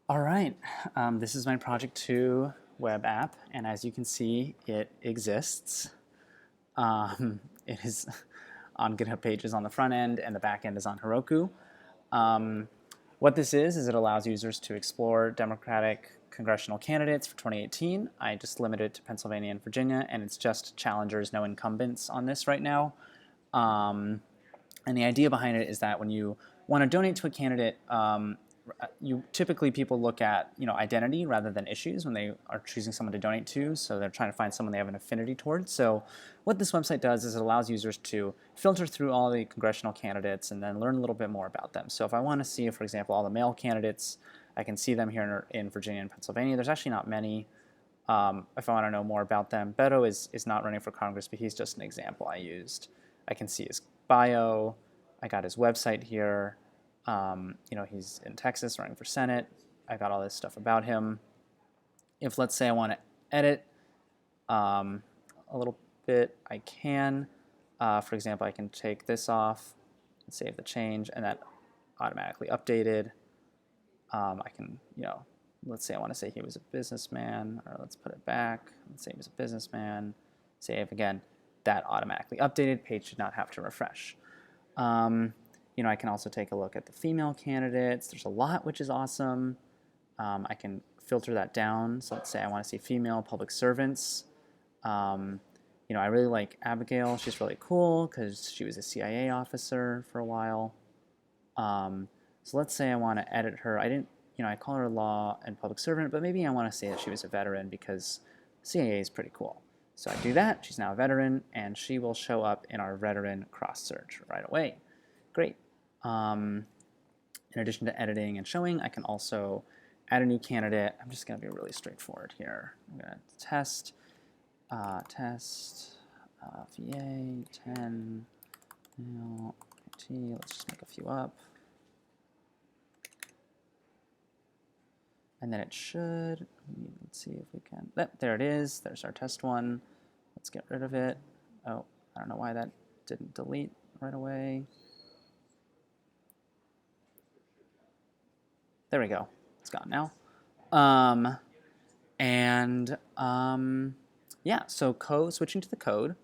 All right, this is my Project 2 web app, and as you can see, it exists. It is on GitHub Pages on the front end, and the back end is on Heroku. Um, what this is it allows users to explore Democratic congressional candidates for 2018. I just limited it to Pennsylvania and Virginia, and it's just challengers, no incumbents on this right now. Um, and the idea behind it is that when you want to donate to a candidate, you typically people look at identity rather than issues when they are choosing someone to donate to. So they're trying to find someone they have an affinity towards. So what this website does is it allows users to filter through all the congressional candidates and then learn a little bit more about them. So if I want to see, for example, all the male candidates, I can see them here in Virginia and Pennsylvania. There's actually not many. If I want to know more about them, Beto is not running for Congress, but he's just an example I used. I can see his bio. I got his website here. He's in Texas running for Senate. I got all this stuff about him. If, let's say, I want to edit a little bit, I can. For example, I can take this off and save the change, and that automatically updated. I can, let's say I want to say he was a businessman, or let's put it back. Let's say he was a businessman. Save again. That automatically updated. Page should not have to refresh. I can also take a look at the female candidates. There's a lot, which is awesome. I can filter that down. So let's say I want to see female public servants. I really like Abigail. She's really cool because she was a CIA officer for a while. So let's say I want to edit her. I call her law and public servant, but maybe I want to say that she was a veteran because CIA is pretty cool. So I do that. She's now a veteran, and she will show up in our veteran cross search right away. Great. In addition to editing and showing, I can also add a new candidate. I'm just going to be really straightforward here. I'm going to test VA 10 male IT. Let's just make a few up. And then it should, let's see if we can, there it is. There's our test one. Let's get rid of it. Oh, I don't know why that didn't delete right away. There we go. It's gone now. Yeah, so switching to the code.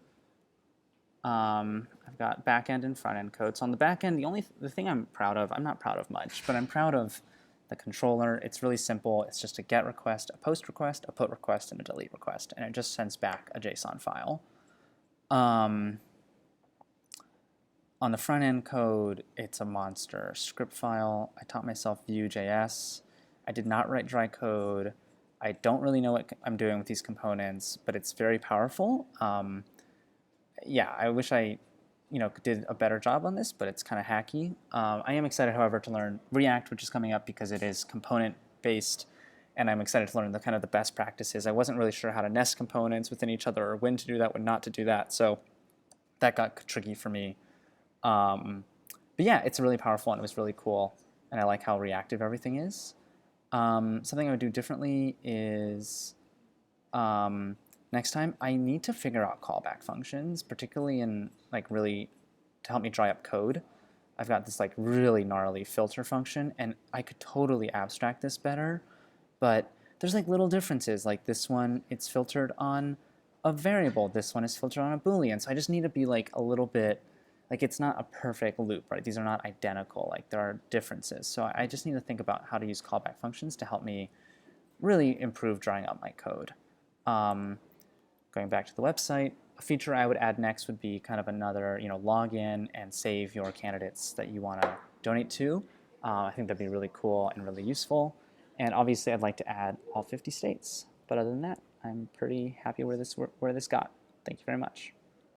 I've got back end and front end code. So on the back end, the thing I'm proud of, I'm not proud of much, but I'm proud of the controller. It's really simple. It's just a get request, a post request, a put request, and a delete request, and it just sends back a JSON file. On the front end code, it's a monster script file. I taught myself Vue.js. I did not write dry code. I don't really know what I'm doing with these components, but it's very powerful. Yeah, I wish I did a better job on this, but it's kind of hacky. I am excited, however, to learn React, which is coming up because it is component-based, and I'm excited to learn the best practices. I wasn't really sure how to nest components within each other or when to do that, when not to do that, so that got tricky for me. But yeah, it's really powerful and it was really cool, and I like how reactive everything is. Something I would do differently is next time I need to figure out callback functions, particularly in really to help me dry up code. I've got this really gnarly filter function, and I could totally abstract this better, but there's little differences. Like this one, it's filtered on a variable. This one is filtered on a Boolean. So I just need to be a little bit, it's not a perfect loop, right? These are not identical. There are differences. So I just need to think about how to use callback functions to help me really improve drying up my code. Going back to the website, a feature I would add next would be kind of another, log in and save your candidates that you want to donate to. I think that'd be really cool and really useful. And obviously, I'd like to add all 50 states. But other than that, I'm pretty happy where this got. Thank you very much.